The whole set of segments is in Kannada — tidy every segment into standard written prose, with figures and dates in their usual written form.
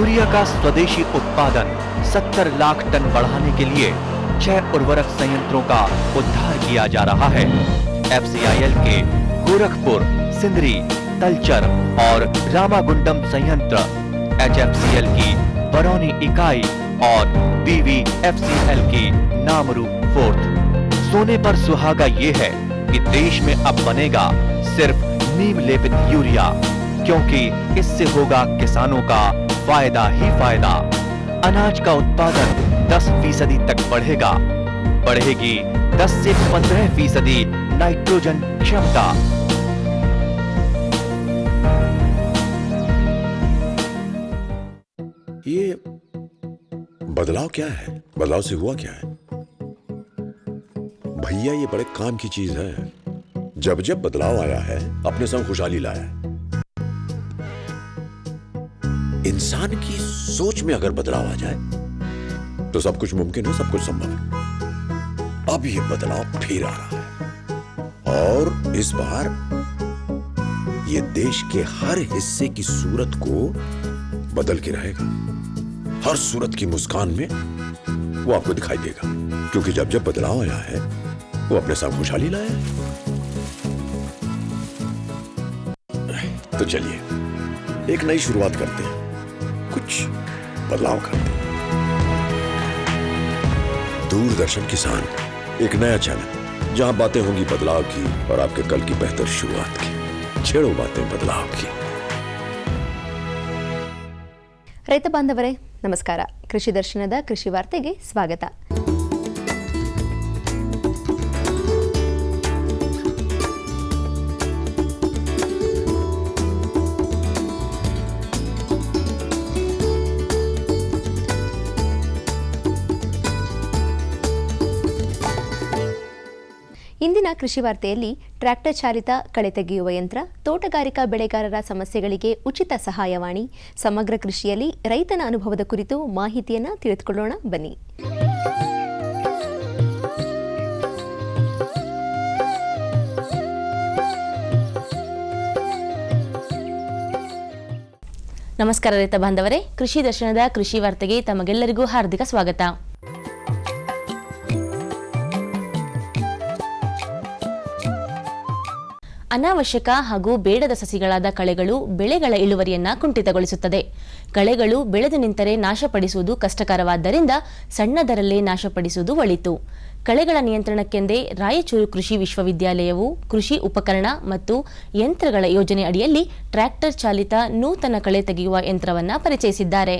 यूरिया का स्वदेशी उत्पादन 70 लाख टन बढ़ाने के लिए 6 उर्वरक संयंत्रों का उद्धार किया जा रहा है। FCIL के गोरखपुर, सिंदरी, तलचर और रामागुंडम संयंत्र, HFCL की बरौनी इकाई और BVFCL की नामरू फोर्थ। सोने पर सुहागा ये है कि देश में अब बनेगा सिर्फ नीम लेपित यूरिया, क्योंकि इससे होगा किसानों का फायदा ही फायदा। अनाज का उत्पादन 10% तक बढ़ेगा। बढ़ेगी 10 से 15% नाइट्रोजन क्षमता। ये बदलाव क्या है? बदलाव से हुआ क्या है? भैया ये बड़े काम की चीज है। जब जब बदलाव आया है अपने संग खुशहाली लाया है। इंसान की सोच में अगर बदलाव आ जाए तो सब कुछ मुमकिन है, सब कुछ संभव है। अब ये बदलाव फिर आ रहा है और इस बार ये देश के हर हिस्से की सूरत को बदल के रहेगा। हर सूरत की मुस्कान में वो आपको दिखाई देगा, क्योंकि जब जब बदलाव आया है वो अपने साथ खुशहाली लाया है। तो चलिए एक नई शुरुआत करते हैं, कुछ बदलाव करते हैं। दूरदर्शन किसान, एक नया चैनल जहां बातें होंगी बदलाव की और आपके कल की बेहतर शुरुआत की। छेड़ो बातें बदलाव की। ರೈತ ಬಾಂಧವರೇ ನಮಸ್ಕಾರ. ಕೃಷಿ ದರ್ಶನದ ಕೃಷಿ ವಾರ್ತೆಗೆ ಸ್ವಾಗತ. ಇಂದಿನ ಕೃಷಿ ವಾರ್ತೆಯಲ್ಲಿ ಟ್ರ್ಯಾಕ್ಟರ್ ಚಾಲಿತ ಕಳೆ ತೆಗೆಯುವ ಯಂತ್ರ, ತೋಟಗಾರಿಕಾ ಬೆಳೆಗಾರರ ಸಮಸ್ಯೆಗಳಿಗೆ ಉಚಿತ ಸಹಾಯವಾಣಿ, ಸಮಗ್ರ ಕೃಷಿಯಲ್ಲಿ ರೈತನ ಅನುಭವದ ಕುರಿತು ಮಾಹಿತಿಯನ್ನು ತಿಳಿದುಕೊಳ್ಳೋಣ ಬನ್ನಿ. ನಮಸ್ಕಾರ ರೈತ ಬಾಂಧವರೇ, ಕೃಷಿ ದರ್ಶನದ ಕೃಷಿ ವಾರ್ತೆಗೆ ತಮಗೆಲ್ಲರಿಗೂ ಹಾರ್ದಿಕ ಸ್ವಾಗತ. ಅನಾವಶ್ಯಕ ಹಾಗೂ ಬೇಡದ ಸಸಿಗಳಾದ ಕಳೆಗಳು ಬೆಳೆಗಳ ಇಳುವರಿಯನ್ನ ಕುಂಠಿತಗೊಳಿಸುತ್ತದೆ. ಕಳೆಗಳು ಬೆಳೆದು ನಿಂತರೆ ನಾಶಪಡಿಸುವುದು ಕಷ್ಟಕರವಾದ್ದರಿಂದ ಸಣ್ಣದರಲ್ಲೇ ನಾಶಪಡಿಸುವುದು ಒಳಿತು. ಕಳೆಗಳ ನಿಯಂತ್ರಣಕ್ಕೆಂದೇ ರಾಯಚೂರು ಕೃಷಿ ವಿಶ್ವವಿದ್ಯಾಲಯವು ಕೃಷಿ ಉಪಕರಣ ಮತ್ತು ಯಂತ್ರಗಳ ಯೋಜನೆ ಅಡಿಯಲ್ಲಿ ಟ್ರ್ಯಾಕ್ಟರ್ ಚಾಲಿತ ನೂತನ ಕಳೆ ತೆಗೆಯುವ ಯಂತ್ರವನ್ನು ಪರಿಚಯಿಸಿದ್ದಾರೆ.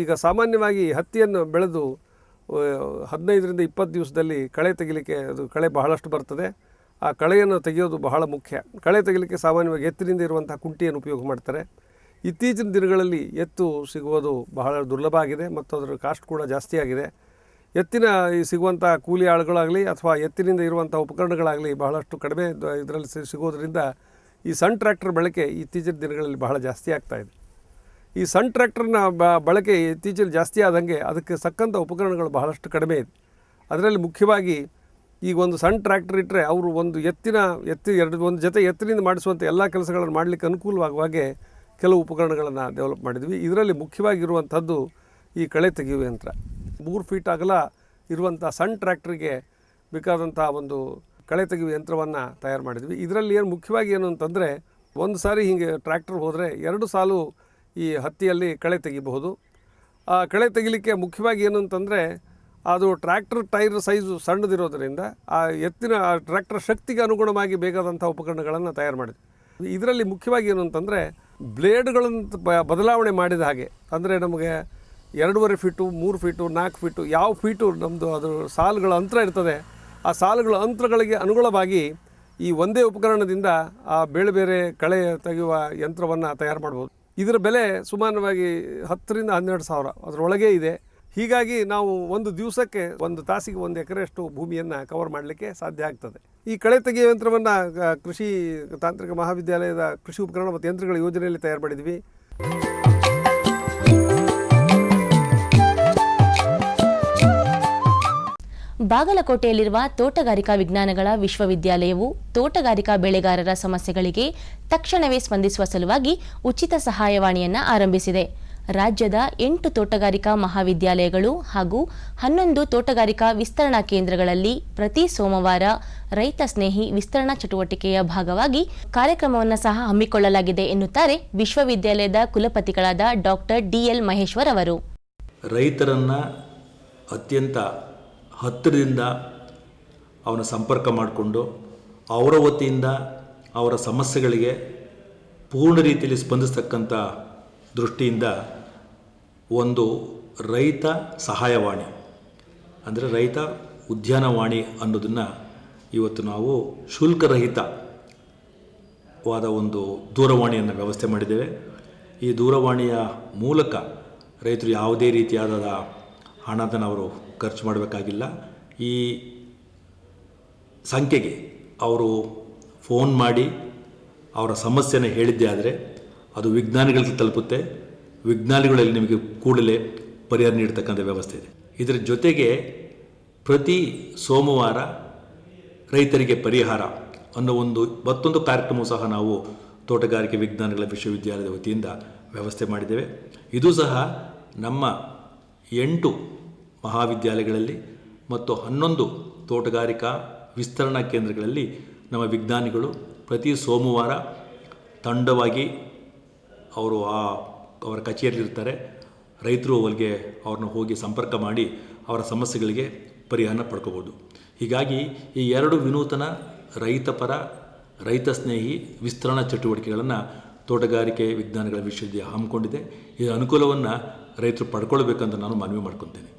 ಈಗ ಸಾಮಾನ್ಯವಾಗಿ ಹತ್ತಿಯನ್ನು ಬೆಳೆದು 15ರಿಂದ 20 ದಿವಸದಲ್ಲಿ ಕಳೆ ತೆಗಿಲಿಕ್ಕೆ ಅದು ಕಳೆ ಬಹಳಷ್ಟು ಬರ್ತದೆ. ಆ ಕಳೆಯನ್ನು ತೆಗೆಯೋದು ಬಹಳ ಮುಖ್ಯ. ಕಳೆ ತೆಗಿಲಿಕ್ಕೆ ಸಾಮಾನ್ಯವಾಗಿ ಎತ್ತಿನಿಂದ ಇರುವಂಥ ಕುಂಟಿಯನ್ನು ಉಪಯೋಗ ಮಾಡ್ತಾರೆ. ಇತ್ತೀಚಿನ ದಿನಗಳಲ್ಲಿ ಎತ್ತು ಸಿಗುವುದು ಬಹಳ ದುರ್ಲಭ ಆಗಿದೆ ಮತ್ತು ಅದರ ಕಾಸ್ಟ್ ಕೂಡ ಜಾಸ್ತಿ ಆಗಿದೆ. ಎತ್ತಿನ ಸಿಗುವಂಥ ಕೂಲಿ ಆಳುಗಳಾಗಲಿ ಅಥವಾ ಎತ್ತಿನಿಂದ ಇರುವಂಥ ಉಪಕರಣಗಳಾಗಲಿ ಬಹಳಷ್ಟು ಕಡಿಮೆ ಇದರಲ್ಲಿ ಸಿಗೋದ್ರಿಂದ ಈ ಸಣ್ಣ ಟ್ರ್ಯಾಕ್ಟರ್ ಬಳಕೆ ಇತ್ತೀಚಿನ ದಿನಗಳಲ್ಲಿ ಬಹಳ ಜಾಸ್ತಿ ಆಗ್ತಾಯಿದೆ. ಈ ಸಣ್ಣ ಟ್ರ್ಯಾಕ್ಟರ್ನ ಬಳಕೆ ಇತ್ತೀಚಿನ ಜಾಸ್ತಿ ಆದಂಗೆ ಅದಕ್ಕೆ ಸಕ್ಕಂಥ ಉಪಕರಣಗಳು ಬಹಳಷ್ಟು ಕಡಿಮೆ ಇದೆ. ಅದರಲ್ಲಿ ಮುಖ್ಯವಾಗಿ ಈಗ ಒಂದು ಸಣ್ಣ ಟ್ರ್ಯಾಕ್ಟರ್ ಇಟ್ಟರೆ ಅವರು ಒಂದು ಒಂದು ಜೊತೆ ಎತ್ತಿನಿಂದ ಮಾಡಿಸುವಂಥ ಎಲ್ಲ ಕೆಲಸಗಳನ್ನು ಮಾಡಲಿಕ್ಕೆ ಅನುಕೂಲವಾಗುವಾಗೆ ಕೆಲವು ಉಪಕರಣಗಳನ್ನು ಡೆವಲಪ್ ಮಾಡಿದ್ವಿ. ಇದರಲ್ಲಿ ಮುಖ್ಯವಾಗಿರುವಂಥದ್ದು ಈ ಕಳೆ ತೆಗೆಯುವ ಯಂತ್ರ. 3 ಫೀಟ್ ಅಗಲ ಇರುವಂಥ ಸಣ್ಣ ಟ್ರ್ಯಾಕ್ಟ್ರಿಗೆ ಬೇಕಾದಂಥ ಒಂದು ಕಳೆ ತೆಗೆಯುವ ಯಂತ್ರವನ್ನು ತಯಾರು ಮಾಡಿದ್ವಿ. ಇದರಲ್ಲಿ ಮುಖ್ಯವಾಗಿ ಏನು ಅಂತಂದರೆ, ಒಂದು ಸಾರಿ ಹೀಗೆ ಟ್ರ್ಯಾಕ್ಟರ್ ಹೋದರೆ 2 ಸಾಲು ಈ ಹತ್ತಿಯಲ್ಲಿ ಕಳೆ ತೆಗಿಬಹುದು. ಆ ಕಳೆ ತೆಗಿಲಿಕ್ಕೆ ಮುಖ್ಯವಾಗಿ ಏನು ಅಂತಂದರೆ, ಅದು ಟ್ರ್ಯಾಕ್ಟರ್ ಟೈರ್ ಸೈಜು ಸಣ್ಣದಿರೋದರಿಂದ ಆ ಎತ್ತಿನ ಟ್ರ್ಯಾಕ್ಟರ್ ಶಕ್ತಿಗೆ ಅನುಗುಣವಾಗಿ ಬೇಕಾದಂಥ ಉಪಕರಣಗಳನ್ನು ತಯಾರು ಮಾಡಿದ್ವಿ. ಇದರಲ್ಲಿ ಮುಖ್ಯವಾಗಿ ಏನು ಅಂತಂದರೆ, ಬ್ಲೇಡ್ಗಳನ್ನು ಬದಲಾವಣೆ ಮಾಡಿದ ಹಾಗೆ, ಅಂದರೆ ನಮಗೆ 2.5 ಫೀಟು, 3 ಫೀಟು, 4 ಫೀಟು, ಯಾವ ಫೀಟು ನಮ್ಮದು ಅದು ಸಾಲುಗಳ ಅಂತರ ಇರ್ತದೆ, ಆ ಸಾಲುಗಳ ಅಂತರಗಳಿಗೆ ಅನುಗುಣವಾಗಿ ಈ ಒಂದೇ ಉಪಕರಣದಿಂದ ಆ ಬೇರೆ ಬೇರೆ ಕಳೆ ತೆಗೆಯುವ ಯಂತ್ರವನ್ನು ತಯಾರು ಮಾಡ್ಬೋದು. ಇದರ ಬೆಲೆ ಸುಮಾರವಾಗಿ 10ರಿಂದ 12 ಸಾವಿರ ಅದರೊಳಗೆ ಇದೆ. ಹೀಗಾಗಿ ನಾವು ಒಂದು ದಿವಸಕ್ಕೆ 1 ತಾಸಿಗೆ 1 ಎಕರೆಯಷ್ಟು ಭೂಮಿಯನ್ನು ಕವರ್ ಮಾಡಲಿಕ್ಕೆ ಸಾಧ್ಯ ಆಗ್ತದೆ. ಈ ಕಳೆ ತೆಗೆಯುವ ಯಂತ್ರವನ್ನು ಕೃಷಿ ತಾಂತ್ರಿಕ ಮಹಾವಿದ್ಯಾಲಯದ ಕೃಷಿ ಉಪಕರಣ ಮತ್ತು ಯಂತ್ರಗಳ ಯೋಜನೆಯಲ್ಲಿ ತಯಾರು ಮಾಡಿದ್ವಿ. ಬಾಗಲಕೋಟೆಯಲ್ಲಿರುವ ತೋಟಗಾರಿಕಾ ವಿಜ್ಞಾನಗಳ ವಿಶ್ವವಿದ್ಯಾಲಯವು ತೋಟಗಾರಿಕಾ ಬೆಳೆಗಾರರ ಸಮಸ್ಯೆಗಳಿಗೆ ತಕ್ಷಣವೇ ಸ್ಪಂದಿಸುವ ಸಲುವಾಗಿ ಉಚಿತ ಸಹಾಯವಾಣಿಯನ್ನು ಆರಂಭಿಸಿದೆ. ರಾಜ್ಯದ 8 ತೋಟಗಾರಿಕಾ ಮಹಾವಿದ್ಯಾಲಯಗಳು ಹಾಗೂ 11 ತೋಟಗಾರಿಕಾ ವಿಸ್ತರಣಾ ಕೇಂದ್ರಗಳಲ್ಲಿ ಪ್ರತಿ ಸೋಮವಾರ ರೈತ ಸ್ನೇಹಿ ವಿಸ್ತರಣಾ ಚಟುವಟಿಕೆಯ ಭಾಗವಾಗಿ ಕಾರ್ಯಕ್ರಮವನ್ನು ಸಹ ಹಮ್ಮಿಕೊಳ್ಳಲಾಗಿದೆ ಎನ್ನುತ್ತಾರೆ ವಿಶ್ವವಿದ್ಯಾಲಯದ ಕುಲಪತಿಗಳಾದ ಡಾಕ್ಟರ್ ಡಿಎಲ್ ಮಹೇಶ್ವರ್ ಅವರು. ರೈತರನ್ನು ಅತ್ಯಂತ ಹತ್ತಿರದಿಂದ ಅವನ ಸಂಪರ್ಕ ಮಾಡಿಕೊಂಡು ಅವರ ವತಿಯಿಂದ ಅವರ ಸಮಸ್ಯೆಗಳಿಗೆ ಪೂರ್ಣ ರೀತಿಯಲ್ಲಿ ಸ್ಪಂದಿಸ್ತಕ್ಕಂಥ ದೃಷ್ಟಿಯಿಂದ ಒಂದು ರೈತ ಸಹಾಯವಾಣಿ ಅಂದರೆ ರೈತ ಉದ್ಯಾನವಾಣಿ ಅನ್ನೋದನ್ನು ಇವತ್ತು ನಾವು ಶುಲ್ಕರಹಿತವಾದ ಒಂದು ದೂರವಾಣಿಯನ್ನು ವ್ಯವಸ್ಥೆ ಮಾಡಿದ್ದೇವೆ. ಈ ದೂರವಾಣಿಯ ಮೂಲಕ ರೈತರು ಯಾವುದೇ ರೀತಿಯಾದ ಹಣವನ್ನು ಅವರು ಖರ್ಚು ಮಾಡಬೇಕಾಗಿಲ್ಲ. ಈ ಸಂಖ್ಯೆಗೆ ಅವರು ಫೋನ್ ಮಾಡಿ ಅವರ ಸಮಸ್ಯೆನ ಹೇಳಿದ್ದೇ ಆದರೆ ಅದು ವಿಜ್ಞಾನಿಗಳಿಗೆ ತಲುಪುತ್ತೆ. ವಿಜ್ಞಾನಿಗಳಲ್ಲಿ ನಿಮಗೆ ಕೂಡಲೇ ಪರಿಹಾರ ನೀಡತಕ್ಕಂಥ ವ್ಯವಸ್ಥೆ ಇದೆ. ಇದರ ಜೊತೆಗೆ ಪ್ರತಿ ಸೋಮವಾರ ರೈತರಿಗೆ ಪರಿಹಾರ ಅನ್ನೋ ಮತ್ತೊಂದು ಕಾರ್ಯಕ್ರಮವೂ ಸಹ ನಾವು ತೋಟಗಾರಿಕೆ ವಿಜ್ಞಾನಗಳ ವಿಶ್ವವಿದ್ಯಾಲಯದ ವತಿಯಿಂದ ವ್ಯವಸ್ಥೆ ಮಾಡಿದ್ದೇವೆ. ಇದು ಸಹ ನಮ್ಮ 8 ಮಹಾವಿದ್ಯಾಲಯಗಳಲ್ಲಿ ಮತ್ತು 11 ತೋಟಗಾರಿಕಾ ವಿಸ್ತರಣಾ ಕೇಂದ್ರಗಳಲ್ಲಿ ನಮ್ಮ ವಿಜ್ಞಾನಿಗಳು ಪ್ರತಿ ಸೋಮವಾರ ತಂಡವಾಗಿ ಅವರು ಅವರ ಕಚೇರಿಯಲ್ಲಿರ್ತಾರೆ. ರೈತರು ಅವರಿಗೆ ಅವ್ರನ್ನ ಹೋಗಿ ಸಂಪರ್ಕ ಮಾಡಿ ಅವರ ಸಮಸ್ಯೆಗಳಿಗೆ ಪರಿಹಾರ ಪಡ್ಕೋಬೋದು. ಹೀಗಾಗಿ ಈ 2 ವಿನೂತನ ರೈತಪರ ರೈತ ಸ್ನೇಹಿ ವಿಸ್ತರಣಾ ಚಟುವಟಿಕೆಗಳನ್ನು ತೋಟಗಾರಿಕೆ ವಿಜ್ಞಾನಗಳ ವಿಶ್ವವಿದ್ಯಾಲಯ ಹಮ್ಮಿಕೊಂಡಿದೆ. ಈ ಅನುಕೂಲವನ್ನು ರೈತರು ಪಡ್ಕೊಳ್ಬೇಕಂತ ನಾನು ಮನವಿ ಮಾಡ್ಕೊತೇನೆ.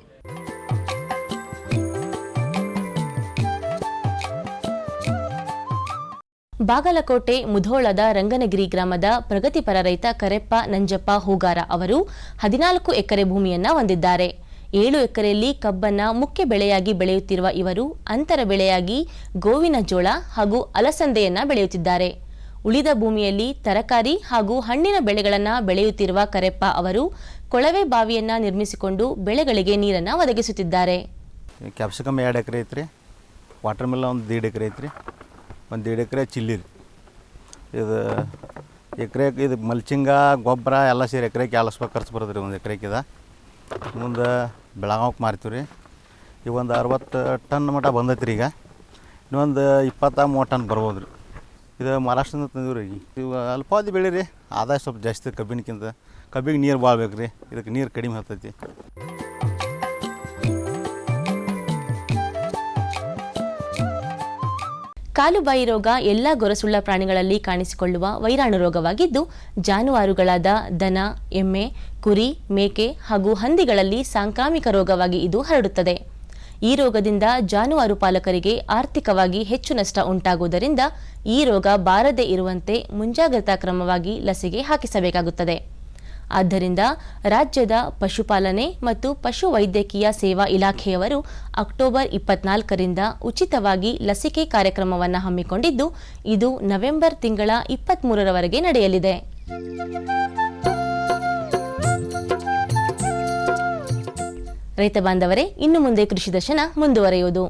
ಬಾಗಲಕೋಟೆ ಮುಧೋಳದ ರಂಗನಗಿರಿ ಗ್ರಾಮದ ಪ್ರಗತಿಪರ ರೈತ ಕರೆಪ್ಪ ನಂಜಪ್ಪ ಹೂಗಾರ ಅವರು 14 ಎಕರೆ ಭೂಮಿಯನ್ನ ಹೊಂದಿದ್ದಾರೆ. 7 ಎಕರೆಯಲ್ಲಿ ಕಬ್ಬನ್ನ ಮುಖ್ಯ ಬೆಳೆಯಾಗಿ ಬೆಳೆಯುತ್ತಿರುವ ಇವರು ಅಂತರ ಬೆಳೆಯಾಗಿ ಗೋವಿನ ಜೋಳ ಹಾಗೂ ಅಲಸಂದೆಯನ್ನ ಬೆಳೆಯುತ್ತಿದ್ದಾರೆ. ಉಳಿದ ಭೂಮಿಯಲ್ಲಿ ತರಕಾರಿ ಹಾಗೂ ಹಣ್ಣಿನ ಬೆಳೆಗಳನ್ನು ಬೆಳೆಯುತ್ತಿರುವ ಕರೆಪ್ಪ ಅವರು ಕೊಳವೆ ಬಾವಿಯನ್ನ ನಿರ್ಮಿಸಿಕೊಂಡು ಬೆಳೆಗಳಿಗೆ ನೀರನ್ನು ಒದಗಿಸುತ್ತಿದ್ದಾರೆ. ಕ್ಯಾಪ್ಸಿಕಮ್ 2 ಎಕರೆ ಐತ್ರಿ, ವಾಟರ್ ಮೆಲನ್ ಒಂದು 1.5 ಎಕರೆ ಐತ್ರಿ, ಒಂದು 1.5 ಎಕರೆ ಚಿಲ್ಲಿ ರೀ. ಇದು ಎಕರೆಗೆ ಇದು ಮಲ್ಚಿಂಗ ಗೊಬ್ಬರ ಎಲ್ಲ ಸೇರಿ ಎಕರೆಗೆ 40 ರೂಪಾಯಿ ಖರ್ಚು ಬರೋದು ರೀ. ಒಂದು ಎಕರೆಗೆ ಮುಂದೆ ಬೆಳಗಾವಕ್ಕೆ ಮಾರ್ತೀವಿ ರೀ. ಈಗ ಒಂದು 60 ಟನ್ ಮಟ್ಟ ಬಂದೈತೆ ರೀ. ಈಗ ಇನ್ನೊಂದು 20-30 ಟನ್ ಬರ್ಬೋದು ರೀ. ಇದು ಮಹಾರಾಷ್ಟ್ರದಿಂದ ತಂದೀವಿ ರೀ. ಇವು ಅಲ್ಪಾವಧಿ ಬೆಳೆ ರೀ, ಆದಾಯ ಸ್ವಲ್ಪ ಜಾಸ್ತಿ ಕಬ್ಬಿನಕ್ಕಿಂತ. ಕಬ್ಬಿಗೆ ನೀರು ಭಾಳ ಬೇಕು ರೀ, ಇದಕ್ಕೆ ನೀರು ಕಡಿಮೆ ಆಗ್ತೈತಿ. ಕಾಲುಬಾಯಿ ರೋಗ ಎಲ್ಲ ಗೊರಸುಳ್ಳ ಪ್ರಾಣಿಗಳಲ್ಲಿ ಕಾಣಿಸಿಕೊಳ್ಳುವ ವೈರಾಣು ರೋಗವಾಗಿದ್ದು ಜಾನುವಾರುಗಳಾದ ದನ, ಎಮ್ಮೆ, ಕುರಿ, ಮೇಕೆ ಹಾಗೂ ಹಂದಿಗಳಲ್ಲಿ ಸಾಂಕ್ರಾಮಿಕ ರೋಗವಾಗಿ ಇದು ಹರಡುತ್ತದೆ. ಈ ರೋಗದಿಂದ ಜಾನುವಾರು ಪಾಲಕರಿಗೆ ಆರ್ಥಿಕವಾಗಿ ಹೆಚ್ಚು ನಷ್ಟ ಉಂಟಾಗುವುದರಿಂದ ಈ ರೋಗ ಬಾರದೇ ಇರುವಂತೆ ಮುಂಜಾಗ್ರತಾ ಕ್ರಮವಾಗಿ ಲಸಿಕೆ ಹಾಕಿಸಬೇಕಾಗುತ್ತದೆ. ಆದ್ದರಿಂದ ರಾಜ್ಯದ ಪಶುಪಾಲನೆ ಮತ್ತು ಪಶು ವೈದ್ಯಕೀಯ ಸೇವಾ ಇಲಾಖೆಯವರು ಅಕ್ಟೋಬರ್ 24ರಿಂದ ಉಚಿತವಾಗಿ ಲಸಿಕೆ ಕಾರ್ಯಕ್ರಮವನ್ನು ಹಮ್ಮಿಕೊಂಡಿದ್ದು ಇದು ನವೆಂಬರ್ ತಿಂಗಳ 23ರವರೆಗೆ ನಡೆಯಲಿದೆ. ರೈತ ಬಾಂಧವರೇ, ಇನ್ನು ಮುಂದೆ ಕೃಷಿ ದರ್ಶನ ಮುಂದುವರೆಯುವುದು.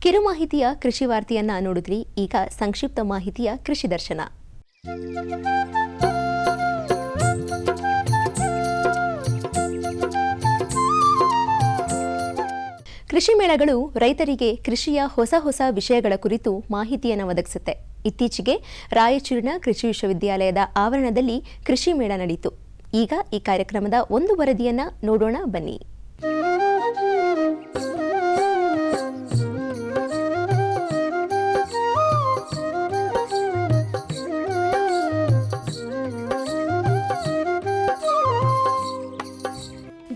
ಕಿರು ಮಾಹಿತಿಯ ಕೃಷಿ ವಾರ್ತೆಯನ್ನ ನೋಡಿದ್ರಿ. ಈಗ ಸಂಕ್ಷಿಪ್ತ ಮಾಹಿತಿಯ ಕೃಷಿ ದರ್ಶನ. ಕೃಷಿ ಮೇಳಗಳು ರೈತರಿಗೆ ಕೃಷಿಯ ಹೊಸ ವಿಷಯಗಳ ಕುರಿತು ಮಾಹಿತಿಯನ್ನು ಒದಗಿಸುತ್ತೆ. ಇತ್ತೀಚೆಗೆ ರಾಯಚೂರಿನ ಕೃಷಿ ವಿಶ್ವವಿದ್ಯಾಲಯದ ಆವರಣದಲ್ಲಿ ಕೃಷಿ ಮೇಳ ನಡೆಯಿತು. ಈಗ ಈ ಕಾರ್ಯಕ್ರಮದ ಒಂದು ವರದಿಯನ್ನ ನೋಡೋಣ ಬನ್ನಿ.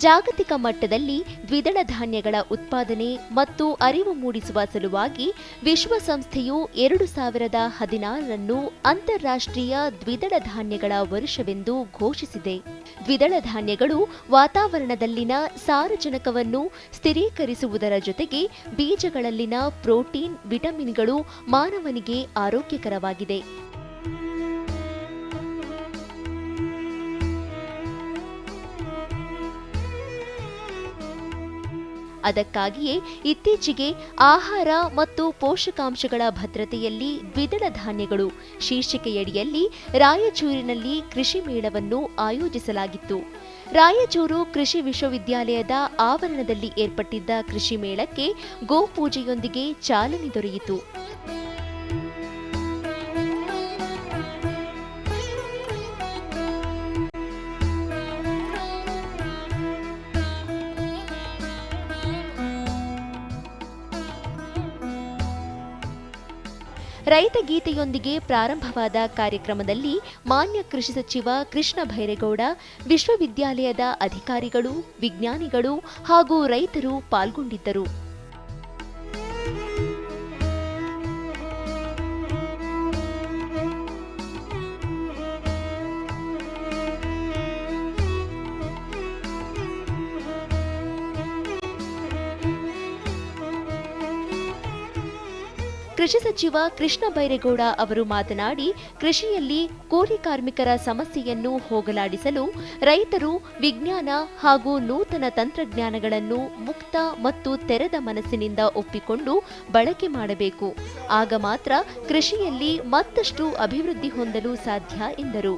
ಜಾಗತಿಕ ಮಟ್ಟದಲ್ಲಿ ದ್ವಿದಳ ಧಾನ್ಯಗಳ ಉತ್ಪಾದನೆ ಮತ್ತು ಅರಿವು ಮೂಡಿಸುವ ಸಲುವಾಗಿ ವಿಶ್ವಸಂಸ್ಥೆಯು 2016 ಅಂತಾರಾಷ್ಟ್ರೀಯ ದ್ವಿದಳ ಧಾನ್ಯಗಳ ವರ್ಷವೆಂದು ಘೋಷಿಸಿದೆ. ದ್ವಿದಳ ಧಾನ್ಯಗಳು ವಾತಾವರಣದಲ್ಲಿನ ಸಾರಜನಕವನ್ನು ಸ್ಥಿರೀಕರಿಸುವುದರ ಜೊತೆಗೆ ಬೀಜಗಳಲ್ಲಿನ ಪ್ರೋಟೀನ್, ವಿಟಮಿನ್ಗಳು ಮಾನವನಿಗೆ ಆರೋಗ್ಯಕರವಾಗಿದೆ. ಅದಕ್ಕಾಗಿಯೇ ಇತ್ತೀಚೆಗೆ ಆಹಾರ ಮತ್ತು ಪೋಷಕಾಂಶಗಳ ಭದ್ರತೆಯಲ್ಲಿ ದ್ವಿದಳ ಧಾನ್ಯಗಳು ಶೀರ್ಷಿಕೆಯಡಿಯಲ್ಲಿ ರಾಯಚೂರಿನಲ್ಲಿ ಕೃಷಿ ಮೇಳವನ್ನು ಆಯೋಜಿಸಲಾಗಿತ್ತು. ರಾಯಚೂರು ಕೃಷಿ ವಿಶ್ವವಿದ್ಯಾಲಯದ ಆವರಣದಲ್ಲಿ ಏರ್ಪಟ್ಟಿದ್ದ ಕೃಷಿ ಮೇಳಕ್ಕೆ ಗೋಪೂಜೆಯೊಂದಿಗೆ ಚಾಲನೆ ದೊರೆಯಿತು. ರೈತ ಗೀತೆಯೊಂದಿಗೆ ಪ್ರಾರಂಭವಾದ ಕಾರ್ಯಕ್ರಮದಲ್ಲಿ ಮಾನ್ಯ ಕೃಷಿ ಸಚಿವ ಕೃಷ್ಣ ಭೈರೇಗೌಡ, ವಿಶ್ವವಿದ್ಯಾಲಯದ ಅಧಿಕಾರಿಗಳು, ವಿಜ್ಞಾನಿಗಳು ಹಾಗೂ ರೈತರು ಪಾಲ್ಗೊಂಡಿದ್ದರು. ಕೃಷಿ ಸಚಿವ ಕೃಷ್ಣ ಬೈರೇಗೌಡ ಅವರು ಮಾತನಾಡಿ, ಕೃಷಿಯಲ್ಲಿ ಕೂಲಿ ಕಾರ್ಮಿಕರ ಸಮಸ್ಯೆಯನ್ನು ಹೋಗಲಾಡಿಸಲು ರೈತರು ವಿಜ್ಞಾನ ಹಾಗೂ ನೂತನ ತಂತ್ರಜ್ಞಾನಗಳನ್ನು ಮುಕ್ತ ಮತ್ತು ತೆರೆದ ಮನಸ್ಸಿನಿಂದ ಒಪ್ಪಿಕೊಂಡು ಬಳಕೆ ಮಾಡಬೇಕು. ಆಗ ಮಾತ್ರ ಕೃಷಿಯಲ್ಲಿ ಮತ್ತಷ್ಟು ಅಭಿವೃದ್ಧಿ ಹೊಂದಲು ಸಾಧ್ಯ ಎಂದರು.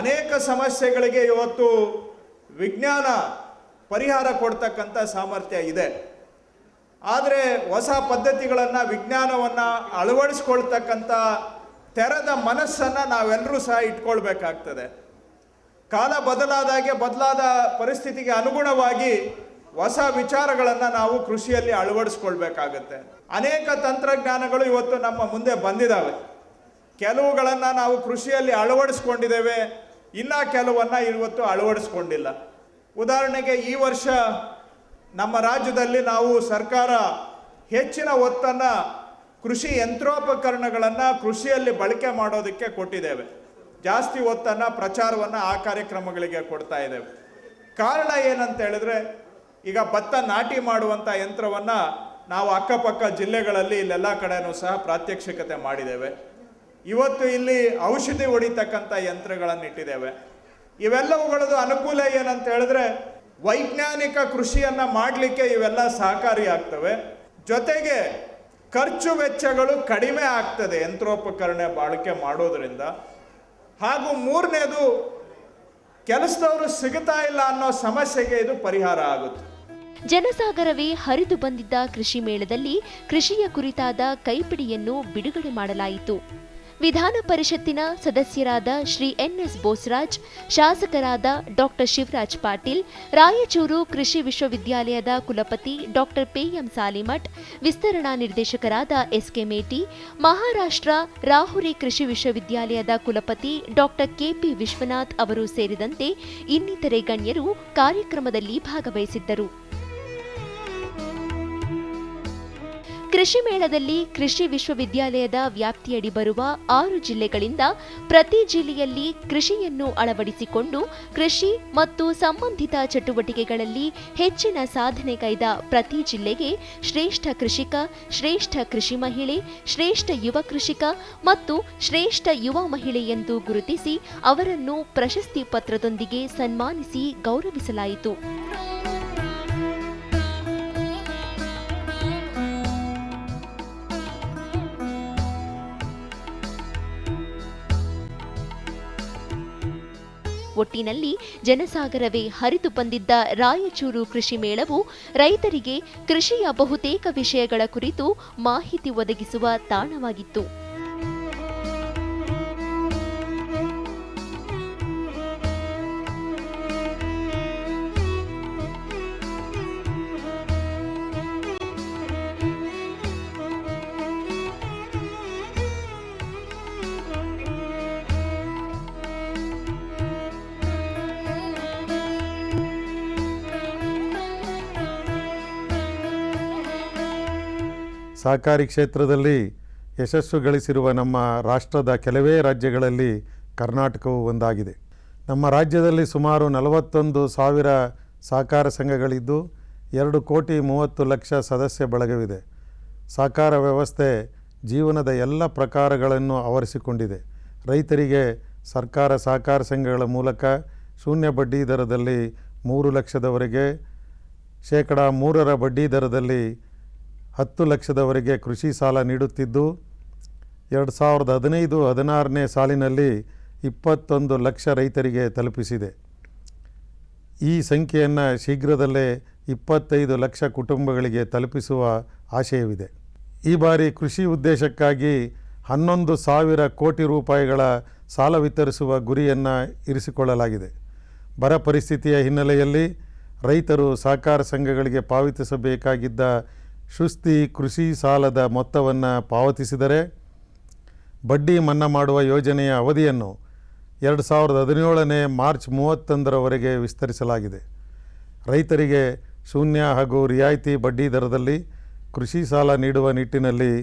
ಅನೇಕ ಸಮಸ್ಯೆಗಳಿಗೆ ಇವತ್ತು ವಿಜ್ಞಾನ ಪರಿಹಾರ ಕೊಡ್ತಕ್ಕಂಥ ಸಾಮರ್ಥ್ಯ ಇದೆ. ಆದರೆ ಹೊಸ ಪದ್ಧತಿಗಳನ್ನು, ವಿಜ್ಞಾನವನ್ನು ಅಳವಡಿಸ್ಕೊಳ್ತಕ್ಕಂಥ ತೆರೆದ ಮನಸ್ಸನ್ನು ನಾವೆಲ್ಲರೂ ಸಹ ಇಟ್ಕೊಳ್ಬೇಕಾಗ್ತದೆ. ಕಾಲ ಬದಲಾದ ಪರಿಸ್ಥಿತಿಗೆ ಅನುಗುಣವಾಗಿ ಹೊಸ ವಿಚಾರಗಳನ್ನು ನಾವು ಕೃಷಿಯಲ್ಲಿ ಅಳವಡಿಸ್ಕೊಳ್ಬೇಕಾಗತ್ತೆ. ಅನೇಕ ತಂತ್ರಜ್ಞಾನಗಳು ಇವತ್ತು ನಮ್ಮ ಮುಂದೆ ಬಂದಿದ್ದಾವೆ. ಕೆಲವುಗಳನ್ನು ನಾವು ಕೃಷಿಯಲ್ಲಿ ಅಳವಡಿಸ್ಕೊಂಡಿದ್ದೇವೆ, ಇನ್ನು ಕೆಲವನ್ನು ಇವತ್ತು ಅಳವಡಿಸ್ಕೊಂಡಿಲ್ಲ. ಉದಾಹರಣೆಗೆ ಈ ವರ್ಷ ನಮ್ಮ ರಾಜ್ಯದಲ್ಲಿ ನಾವು ಸರ್ಕಾರ ಹೆಚ್ಚಿನ ಒತ್ತನ್ನು ಕೃಷಿ ಯಂತ್ರೋಪಕರಣಗಳನ್ನು ಕೃಷಿಯಲ್ಲಿ ಬಳಕೆ ಮಾಡೋದಕ್ಕೆ ಕೊಟ್ಟಿದ್ದೇವೆ. ಜಾಸ್ತಿ ಒತ್ತನ್ನು, ಪ್ರಚಾರವನ್ನು ಆ ಕಾರ್ಯಕ್ರಮಗಳಿಗೆ ಕೊಡ್ತಾ ಇದ್ದೇವೆ. ಕಾರಣ ಏನಂತ ಹೇಳಿದ್ರೆ, ಈಗ ಭತ್ತ ನಾಟಿ ಮಾಡುವಂಥ ಯಂತ್ರವನ್ನು ನಾವು ಅಕ್ಕಪಕ್ಕ ಜಿಲ್ಲೆಗಳಲ್ಲಿ ಇಲ್ಲೆಲ್ಲ ಕಡೆನೂ ಸಹ ಪ್ರಾತ್ಯಕ್ಷಿಕತೆ ಮಾಡಿದ್ದೇವೆ. ಇವತ್ತು ಇಲ್ಲಿ ಔಷಧಿ ಹೊಡಿತಕ್ಕಂಥ ಯಂತ್ರಗಳನ್ನು ಇಟ್ಟಿದ್ದೇವೆ. ಇವೆಲ್ಲವುಗಳದ್ದು ಅನುಕೂಲ ಏನಂತ ಹೇಳಿದ್ರೆ, ವೈಜ್ಞಾನಿಕ ಕೃಷಿಯನ್ನು ಮಾಡಲಿಕ್ಕೆ ಇವೆಲ್ಲ ಸಹಕಾರಿಯಾಗ್ತವೆ. ಜೊತೆಗೆ ಖರ್ಚು ವೆಚ್ಚಗಳು ಕಡಿಮೆ ಆಗ್ತದೆ ಯಂತ್ರೋಪಕರಣ ಬಳಕೆ ಮಾಡೋದ್ರಿಂದ. ಹಾಗೂ ಮೂರನೇದು, ಕೆಲಸದವರು ಸಿಗ್ತಾ ಇಲ್ಲ ಅನ್ನೋ ಸಮಸ್ಯೆಗೆ ಇದು ಪರಿಹಾರ ಆಗುತ್ತೆ. ಜನಸಾಗರವೇ ಹರಿದು ಬಂದಿದ್ದ ಕೃಷಿ ಮೇಳದಲ್ಲಿ ಕೃಷಿಯ ಕುರಿತಾದ ಕೈಪಿಡಿಯನ್ನು ಬಿಡುಗಡೆ ಮಾಡಲಾಯಿತು. ವಿಧಾನ ಪರಿಷತ್ತಿನ ಸದಸ್ಯರಾದ ಶ್ರೀ ಎನ್ಎಸ್ ಬೋಸರಾಜ್, ಶಾಸಕರಾದ ಡಾಕ್ಟರ್ ಶಿವರಾಜ್ ಪಾಟೀಲ್, ರಾಯಚೂರು ಕೃಷಿ ವಿಶ್ವವಿದ್ಯಾಲಯದ ಕುಲಪತಿ ಡಾಕ್ಟರ್ ಪಿಎಂ ಸಾಲಿಮಠ್, ವಿಸ್ತರಣಾ ನಿರ್ದೇಶಕರಾದ ಎಸ್ಕೆ ಮೇಟಿ, ಮಹಾರಾಷ್ಟ್ರ ರಾಹುರಿ ಕೃಷಿ ವಿಶ್ವವಿದ್ಯಾಲಯದ ಕುಲಪತಿ ಡಾಕ್ಟರ್ ಕೆಪಿ ವಿಶ್ವನಾಥ್ ಅವರು ಸೇರಿದಂತೆ ಇನ್ನಿತರೆ ಗಣ್ಯರು ಕಾರ್ಯಕ್ರಮದಲ್ಲಿ ಭಾಗವಹಿಸಿದ್ದರು. ಕೃಷಿ ಮೇಳದಲ್ಲಿ ಕೃಷಿ ವಿಶ್ವವಿದ್ಯಾಲಯದ ವ್ಯಾಪ್ತಿಯಡಿ ಬರುವ 6 ಜಿಲ್ಲೆಗಳಿಂದ ಪ್ರತಿ ಜಿಲ್ಲೆಯಲ್ಲಿ ಕೃಷಿಯನ್ನು ಅಳವಡಿಸಿಕೊಂಡು ಕೃಷಿ ಮತ್ತು ಸಂಬಂಧಿತ ಚಟುವಟಿಕೆಗಳಲ್ಲಿ ಹೆಚ್ಚಿನ ಸಾಧನೆಗೈದ ಪ್ರತಿ ಜಿಲ್ಲೆಗೆ ಶ್ರೇಷ್ಠ ಕೃಷಿಕ, ಶ್ರೇಷ್ಠ ಕೃಷಿ ಮಹಿಳೆ, ಶ್ರೇಷ್ಠ ಯುವ ಕೃಷಿಕ ಮತ್ತು ಶ್ರೇಷ್ಠ ಯುವ ಮಹಿಳೆ ಎಂದು ಗುರುತಿಸಿ ಅವರನ್ನು ಪ್ರಶಸ್ತಿ ಪತ್ರದೊಂದಿಗೆ ಸನ್ಮಾನಿಸಿ ಗೌರವಿಸಲಾಯಿತು. ಒಟ್ಟಿನಲ್ಲಿ ಜನಸಾಗರವೇ ಹರಿದು ಬಂದಿದ್ದ ರಾಯಚೂರು ಕೃಷಿ ಮೇಳವು ರೈತರಿಗೆ ಕೃಷಿಯ ಬಹುತೇಕ ವಿಷಯಗಳ ಕುರಿತು ಮಾಹಿತಿ ಒದಗಿಸುವ ತಾಣವಾಗಿತ್ತು. ಸಹಕಾರಿ ಕ್ಷೇತ್ರದಲ್ಲಿ ಯಶಸ್ಸು ಗಳಿಸಿರುವ ನಮ್ಮ ರಾಷ್ಟ್ರದ ಕೆಲವೇ ರಾಜ್ಯಗಳಲ್ಲಿ ಕರ್ನಾಟಕವು ಒಂದಾಗಿದೆ. ನಮ್ಮ ರಾಜ್ಯದಲ್ಲಿ ಸುಮಾರು 41,000 ಸಹಕಾರ ಸಂಘಗಳಿದ್ದು 2,30,00,000 ಸದಸ್ಯ ಬಳಗವಿದೆ. ಸಹಕಾರ ವ್ಯವಸ್ಥೆ ಜೀವನದ ಎಲ್ಲ ಪ್ರಕಾರಗಳನ್ನು ಆವರಿಸಿಕೊಂಡಿದೆ. ರೈತರಿಗೆ ಸರ್ಕಾರ ಸಹಕಾರ ಸಂಘಗಳ ಮೂಲಕ ಶೂನ್ಯ ಬಡ್ಡಿ ದರದಲ್ಲಿ 3 ಲಕ್ಷದವರೆಗೆ 3% ಬಡ್ಡಿ ದರದಲ್ಲಿ 10 ಲಕ್ಷದವರೆಗೆ ಕೃಷಿ ಸಾಲ ನೀಡುತ್ತಿದ್ದು 2015-16ನೇ ಸಾಲಿನಲ್ಲಿ 21 ಲಕ್ಷ ರೈತರಿಗೆ ತಲುಪಿಸಿದೆ. ಈ ಸಂಖ್ಯೆಯನ್ನು ಶೀಘ್ರದಲ್ಲೇ 25 ಲಕ್ಷ ಕುಟುಂಬಗಳಿಗೆ ತಲುಪಿಸುವ ಆಶಯವಿದೆ. ಈ ಬಾರಿ ಕೃಷಿ ಉದ್ದೇಶಕ್ಕಾಗಿ 11,000 ಕೋಟಿ ರೂಪಾಯಿಗಳ ಸಾಲ ವಿತರಿಸುವ ಗುರಿಯನ್ನು ಇರಿಸಿಕೊಳ್ಳಲಾಗಿದೆ. ಬರ ಪರಿಸ್ಥಿತಿಯ ಹಿನ್ನೆಲೆಯಲ್ಲಿ ರೈತರು ಸಹಕಾರ ಸಂಘಗಳಿಗೆ ಪಾವತಿಸಬೇಕಾಗಿದ್ದ ಸುಸ್ತಿ ಕೃಷಿ ಸಾಲದ ಮೊತ್ತವನ್ನು ಪಾವತಿಸಿದರೆ ಬಡ್ಡಿ ಮನ್ನಾ ಮಾಡುವ ಯೋಜನೆಯ ಅವಧಿಯನ್ನು 2017ನೇ ಮಾರ್ಚ್ 31ರವರೆಗೆ ವಿಸ್ತರಿಸಲಾಗಿದೆ. ರೈತರಿಗೆ ಶೂನ್ಯ ಹಾಗೂ ರಿಯಾಯಿತಿ ಬಡ್ಡಿ ದರದಲ್ಲಿ ಕೃಷಿ ಸಾಲ ನೀಡುವ ನಿಟ್ಟಿನಲ್ಲಿ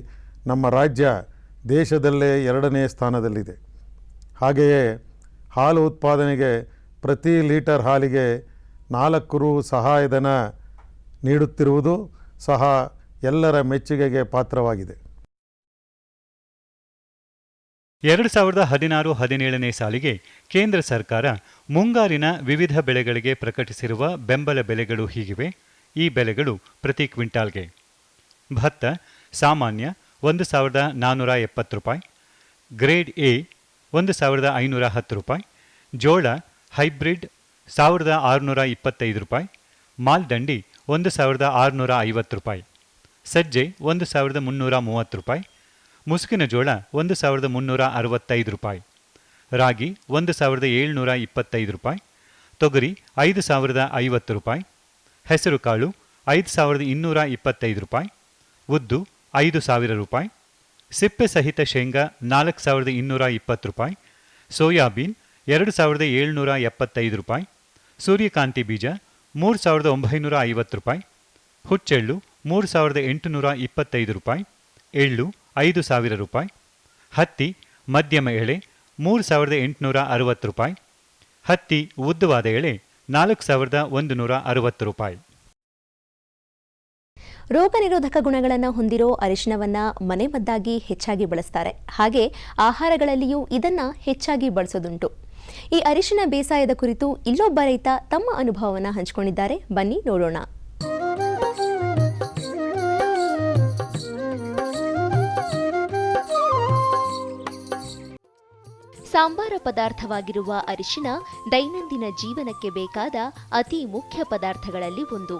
ನಮ್ಮ ರಾಜ್ಯ ದೇಶದಲ್ಲೇ 2ನೇ ಸ್ಥಾನದಲ್ಲಿದೆ. ಹಾಗೆಯೇ ಹಾಲು ಉತ್ಪಾದನೆಗೆ ಪ್ರತಿ ಲೀಟರ್ ಹಾಲಿಗೆ 4 ರು ಸಹಾಯಧನ ನೀಡುತ್ತಿರುವುದು ಸಹ ಎಲ್ಲರ ಮೆಚ್ಚುಗೆಗೆ ಪಾತ್ರವಾಗಿದೆ. 2016-17ನೇ ಸಾಲಿಗೆ ಕೇಂದ್ರ ಸರ್ಕಾರ ಮುಂಗಾರಿನ ವಿವಿಧ ಬೆಳೆಗಳಿಗೆ ಪ್ರಕಟಿಸಿರುವ ಬೆಂಬಲ ಬೆಲೆಗಳು ಹೀಗಿವೆ. ಈ ಬೆಲೆಗಳು ಪ್ರತಿ ಕ್ವಿಂಟಾಲ್ಗೆ: ಭತ್ತ ಸಾಮಾನ್ಯ 1,470 ರೂಪಾಯಿ, ಗ್ರೇಡ್ ಎ 1,510 ರೂಪಾಯಿ, ಜೋಳ ಹೈಬ್ರಿಡ್ 1,625 ರೂಪಾಯಿ, ಮಾಲ್ದಂಡಿ 1,650 ರೂಪಾಯಿ, ಸಜ್ಜೆ 1,330 ರೂಪಾಯಿ, ಮುಸುಕಿನ ಜೋಳ 1,365 ರೂಪಾಯಿ, ರಾಗಿ 1,725 ರೂಪಾಯಿ, ತೊಗರಿ 5,050 ರೂಪಾಯಿ, ಹೆಸರು ಕಾಳು 5,225 ರೂಪಾಯಿ, ಉದ್ದು 5,000 ರೂಪಾಯಿ, ಸಿಪ್ಪೆ ಸಹಿತ ಶೇಂಗಾ 4,220 ರೂಪಾಯಿ, ಸೋಯಾಬೀನ್ 2,775 ರೂಪಾಯಿ, ಸೂರ್ಯಕಾಂತಿ ಬೀಜ 3,950 ರೂಪಾಯಿ, ಹುಚ್ಚೆಳ್ಳು 3,825 ರೂಪಾಯಿ, ಎಳ್ಳು 5,000 ರೂಪಾಯಿ, ಹತ್ತಿ ಮಧ್ಯಮ ಎಳೆ 3,860 ರೂಪಾಯಿ, ಹತ್ತಿ ಉದ್ದವಾದ ಎಳೆ 4,160 ರೂಪಾಯಿ. ರೋಗ ನಿರೋಧಕ ಗುಣಗಳನ್ನು ಹೊಂದಿರೋ ಅರಿಶಿನವನ್ನು ಮನೆಮದ್ದಾಗಿ ಹೆಚ್ಚಾಗಿ ಬಳಸ್ತಾರೆ. ಹಾಗೆ ಆಹಾರಗಳಲ್ಲಿಯೂ ಇದನ್ನು ಹೆಚ್ಚಾಗಿ ಬಳಸೋದುಂಟು. ಈ ಅರಿಶಿನ ಬೇಸಾಯದ ಕುರಿತು ಇಲ್ಲೊಬ್ಬ ರೈತ ತಮ್ಮ ಅನುಭವವನ್ನು ಹಂಚಿಕೊಂಡಿದ್ದಾರೆ. ಬನ್ನಿ ನೋಡೋಣ. ಸಾಂಬಾರ ಪದಾರ್ಥವಾಗಿರುವ ಅರಿಶಿನ ದೈನಂದಿನ ಜೀವನಕ್ಕೆ ಬೇಕಾದ ಅತಿ ಮುಖ್ಯ ಪದಾರ್ಥಗಳಲ್ಲಿ ಒಂದು.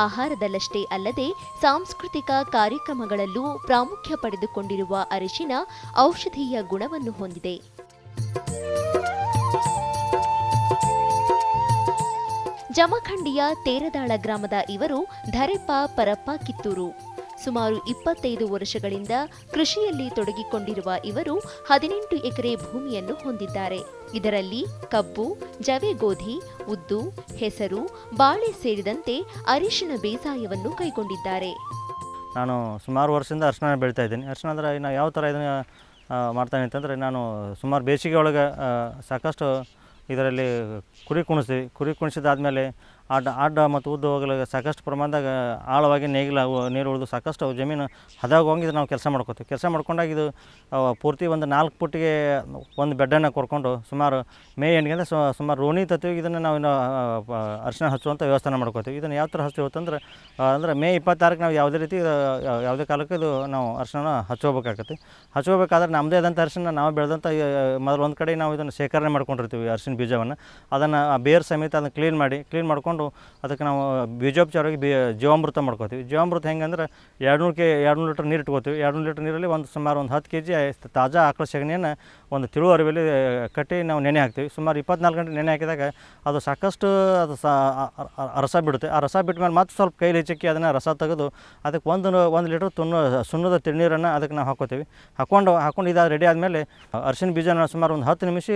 ಆಹಾರದಲ್ಲಷ್ಟೇ ಅಲ್ಲದೆ ಸಾಂಸ್ಕೃತಿಕ ಕಾರ್ಯಕ್ರಮಗಳಲ್ಲೂ ಪ್ರಾಮುಖ್ಯ ಪಡೆದುಕೊಂಡಿರುವ ಅರಿಶಿನ ಔಷಧೀಯ ಗುಣವನ್ನು ಹೊಂದಿದೆ. ಜಮಖಂಡಿಯ ತೇರದಾಳ ಗ್ರಾಮದ ಇವರು ಧರೆಪ್ಪ ಪರಪ್ಪ ಕಿತ್ತೂರು. ಸುಮಾರು 25 ವರ್ಷಗಳಿಂದ ಕೃಷಿಯಲ್ಲಿ ತೊಡಗಿಕೊಂಡಿರುವ ಇವರು 18 ಎಕರೆ ಭೂಮಿಯನ್ನು ಹೊಂದಿದ್ದಾರೆ. ಇದರಲ್ಲಿ ಕಬ್ಬು, ಜವೆ ಗೋಧಿ, ಉದ್ದು, ಹೆಸರು, ಬಾಳೆ ಸೇರಿದಂತೆ ಅರಿಶಿನ ಬೇಸಾಯವನ್ನು ಕೈಗೊಂಡಿದ್ದಾರೆ. ನಾನು ಸುಮಾರು ವರ್ಷದಿಂದ ಅರಿಶಿನ ಬೆಳೀತಾ ಇದ್ದೀನಿ. ಅರಿಶಿನ ಅಂದರೆ ಇನ್ನು ಯಾವ ಥರ ಇದನ್ನು ಮಾಡ್ತಾನೆ ಅಂತಂದರೆ, ನಾನು ಸುಮಾರು ಬೇಸಿಗೆ ಒಳಗೆ ಸಾಕಷ್ಟು ಇದರಲ್ಲಿ ಕುರಿ ಕುಣಿಸಿದಾದ್ಮೇಲೆ ಅಡ್ಡ ಮತ್ತು ಉದ್ದು ಹೋಗಲು ಸಾಕಷ್ಟು ಪ್ರಮಾಣದಾಗ ಆಳವಾಗಿ ನೀರು ಉಳಿದು ಸಾಕಷ್ಟು ಜಮೀನು ಹದಾಗ ಹೋಗಿದ್ರೆ ನಾವು ಕೆಲಸ ಮಾಡ್ಕೋತೀವಿ. ಕೆಲಸ ಮಾಡ್ಕೊಂಡಾಗ ಇದು ಪೂರ್ತಿ ಒಂದು 4 ಫುಟ್ಟಿಗೆ ಒಂದು ಬೆಡ್ಡನ್ನು ಕೊರ್ಕೊಂಡು ಸುಮಾರು ಮೇ ಎಂಡಿಗೆ ಸುಮಾರು ರೋಣಿ ತತ್ತೀವಿ. ಇದನ್ನು ನಾವು ಅರಿಶಿನ ಹಚ್ಚುವಂಥ ವ್ಯವಸ್ಥೆ ಮಾಡ್ಕೋತೀವಿ. ಇದನ್ನು ಯಾವ ಥರ ಹಚ್ತೀವಿ ಅಂತಂದ್ರೆ, ಅಂದರೆ ಮೇ 26ಕ್ಕೆ ನಾವು ಯಾವುದೇ ರೀತಿ ಯಾವುದೇ ಕಾಲಕ್ಕೆ ಇದು ನಾವು ಅರಿಶಿನ ಹಚ್ಕೋಬೇಕಾಗತ್ತೆ. ಹಚ್ಕೋಬೇಕಾದ್ರೆ ನಮ್ಮದೇ ಆದಂಥ ಅರಿಶಿನ ನಾವು ಬೆಳೆದಂಥ ಮೊದಲು ಒಂದು ಕಡೆ ನಾವು ಇದನ್ನು ಶೇಖರಣೆ ಮಾಡ್ಕೊಂಡಿರ್ತೀವಿ. ಅರಿಶಿನ ಬೀಜವನ್ನು ಅದನ್ನು ಬೇರು ಸಮೇತ ಅದನ್ನು ಕ್ಲೀನ್ ಮಾಡ್ಕೊಂಡು ಅದಕ್ಕೆ ನಾವು ಬೀಜೋಪಚಾರವಾಗಿ ಜೀವಾಮೃತ ಮಾಡ್ಕೋತೀವಿ. ಜೀವಾಮೃತ ಹೆಂಗಂದ್ರೆ 200 ಲೀಟರ್ ನೀರು ಇಟ್ಕೋತೀವಿ. 200 ಲೀಟರ್ ನೀರಲ್ಲಿ ಸುಮಾರು 10 kg ತಾಜಾ ಆಕಳ ಸಗಣಿಯನ್ನು ಒಂದು ತಿಳು ಅರಿವೆಯಲ್ಲಿ ಕಟ್ಟಿ ನಾವು ನೆನೆ ಹಾಕ್ತೀವಿ. ಸುಮಾರು 24 ಗಂಟೆ ನೆನೆ ಹಾಕಿದಾಗ ಅದು ಸಾಕಷ್ಟು ರಸ ಬಿಡುತ್ತೆ. ಆ ರಸ ಬಿಟ್ಟ ಮೇಲೆ ಮತ್ತೆ ಸ್ವಲ್ಪ ಕೈಲಿ ಹೆಚ್ಚಿ ಅದನ್ನು ರಸ ತೆಗೆದು ಅದಕ್ಕೆ 1 ಲೀಟರ್ ಸುಣ್ಣದ ತಿರುನೀರನ್ನು ಅದಕ್ಕೆ ನಾವು ಹಾಕ್ಕೊಂಡು ಇದಾದ ರೆಡಿ ಆದಮೇಲೆ ಅರಿಶಿನ ಬೀಜನ ಸುಮಾರು ಒಂದು 10 ನಿಮಿಷ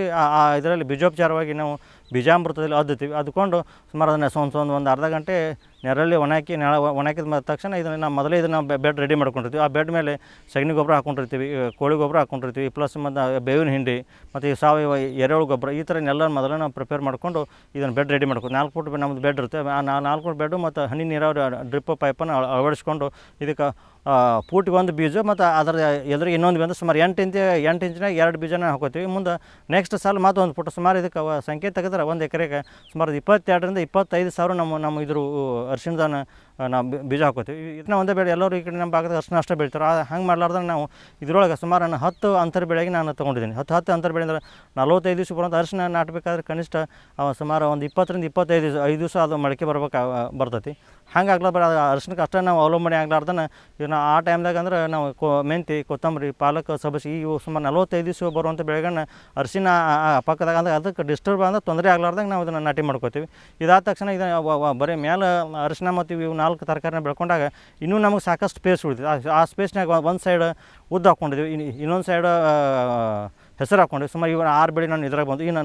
ಇದರಲ್ಲಿ ಬೀಜೋಪಚಾರವಾಗಿ ನಾವು ಬೀಜಾಮೃತದಲ್ಲಿ ಅದ್ದುತ್ತೀವಿ. ಅದ್ಕೊಂಡು ಸುಮಾರು ಅದನ್ನು ಒಂದು ಅರ್ಧ ಗಂಟೆ ನೆರಳಿ ಒಣಾಕಿದ ತಕ್ಷಣ ನಾವು ಮೊದಲೇ ಬೆಡ್ ರೆಡಿ ಮಾಡ್ಕೊಂಡಿರ್ತೀವಿ. ಆ ಬೆಡ್ ಮೇಲೆ ಸಗಣಿ ಗೊಬ್ಬರ ಹಾಕ್ಕೊಂಡಿರ್ತೀವಿ, ಕೋಳಿ ಗೊಬ್ಬರ ಹಾಕ್ಕೊಂಡಿರ್ತೀವಿ, ಪ್ಲಸ್ ಮತ್ತು ಬೇವಿನ ಹಿಂಡಿ ಮತ್ತು ಈ ಸಾವಯವ ಎರೆಹುಳು ಗೊಬ್ಬರ, ಈ ಥರ ಎಲ್ಲ ಮೊದಲೇ ನಾವು ಪ್ರಿಪೇರ್ ಮಾಡಿಕೊಂಡು ಇದನ್ನು ಬೆಡ್ ರೆಡಿ ಮಾಡ್ಕೊಂಡು 4 ಫುಟ್ ನಮ್ಮದು ಬೆಡ್ ಇರುತ್ತೆ. ಆ 4 ಫುಟ್ ಬೆಡ್ಡು ಮತ್ತು ಹನಿ ನೀರಾವರಿ ಡ್ರಿಪ್ ಪೈಪನ್ನು ಅಳವಡಿಸ್ಕೊಂಡು ಇದಕ್ಕೆ ಫೂಟಿಗೆ ಒಂದು ಬೀಜ ಮತ್ತು ಅದರ ಎದುರಿಗೆ ಇನ್ನೊಂದು ಬೀಜ ಸುಮಾರು 8 ಇಂಚಿನಾಗ 2 ಬೀಜನ ಹಾಕೋತೀವಿ. ಮುಂದೆ ನೆಕ್ಸ್ಟ್ ಸಾಲ ಮತ್ತು ಒಂದು ಫುಟ್ ಸುಮಾರು ಇದಕ್ಕೆ ಸಂಖ್ಯೆ ತೆಗೆದ್ರೆ 1 ಎಕರೆಗೆ ಸುಮಾರು 22,000 ರಿಂದ 25,000 ನಮ್ಮ ಇದ್ರ ಅರಿಶಿಣದನ ನಾವು ಬೀಜ ಹಾಕೋತೀವಿ. ಇದನ್ನ ಒಂದೇ ಬೆಳೆ ಎಲ್ಲರೂ ಈ ಕಡೆ ನಮ್ಮ ಭಾಗದಾಗ ಅರಿಶಿಣ ಅಷ್ಟೇ ಬೆಳಿತಾರೆ. ಹಂಗೆ ಮಾಡ್ಲಾರ್ದಂಗೆ ನಾವು ಇದ್ರೊಳಗೆ ಸುಮಾರು ನಾನು 10 ಅಂತರ ಬೆಳೆಗೆ ನಾನು ತೊಗೊಂಡಿದ್ದೀನಿ. 10 ಅಂತರ ಬೆಳೆ ಅಂದರೆ 45 ದಿವಸ ಬರೋದು. ಅರಿಶಿಣ ನಾಟಬೇಕಾದ್ರೆ ಕನಿಷ್ಠ ಸುಮಾರು ಒಂದು 20 ರಿಂದ 25 ದಿವಸ 5 ದಿವಸ ಅದು ಮೊಳಕೆ ಬರ್ತೈತಿ. ಹಂಗೆ ಆಗ್ಲಾರ್ದು ಅರಿಶಿಣಕ್ಕೆ ಅಷ್ಟೇ ನಾವು ಅವಲಂಬನೆ ಆಗ್ಲಾರ್ದನ ಇವನ್ನ ಆ ಟೈಮ್ದಾಗ ಅಂದ್ರೆ ನಾವು ಮೆಂತಿ, ಕೊತ್ತಂಬರಿ, ಪಾಲಕ್, ಸಬಸಿ ಇವು ಸುಮಾರು 45 ದಿವಸ ಬರುವಂಥ ಬೆಳೆಗಳನ್ನ ಅರಿಶಿಣ ಪಕ್ಕದಾಗ ಅಂದ್ರೆ ಅದಕ್ಕೆ ಡಿಸ್ಟರ್ಬ್ ಅಂದ್ರೆ ತೊಂದರೆ ಆಗ್ಲಾರ್ದಂಗೆ ನಾವು ಇದನ್ನು ನಾಟಿ ಮಾಡ್ಕೋತೀವಿ. ಇದಾದ ತಕ್ಷಣ ಇದನ್ನು ಬರೀ ಮೇಲೆ ಅರಿಶಿಣ ಮತ್ತು ಇವು 4 ತರಕಾರಿನ ಬೆಳ್ಕೊಂಡಾಗ ಇನ್ನೂ ನಮಗೆ ಸಾಕಷ್ಟು ಸ್ಪೇಸ್ ಉಳಿತದೆ. ಆ ಸ್ಪೇಸ್ನಾಗ ಒಂದು ಸೈಡ್ ಉದ್ದು ಹಾಕ್ಕೊಂಡಿದ್ದೀವಿ, ಇನ್ನೊಂದು ಸೈಡ್ ಹೆಸರು ಹಾಕ್ಕೊಂಡಿವಿ. ಸುಮಾರು ಇವು 6 ಬೆಳೆ ನಾನು ಇದ್ರಾಗ ಬಂದು ಇನ್ನು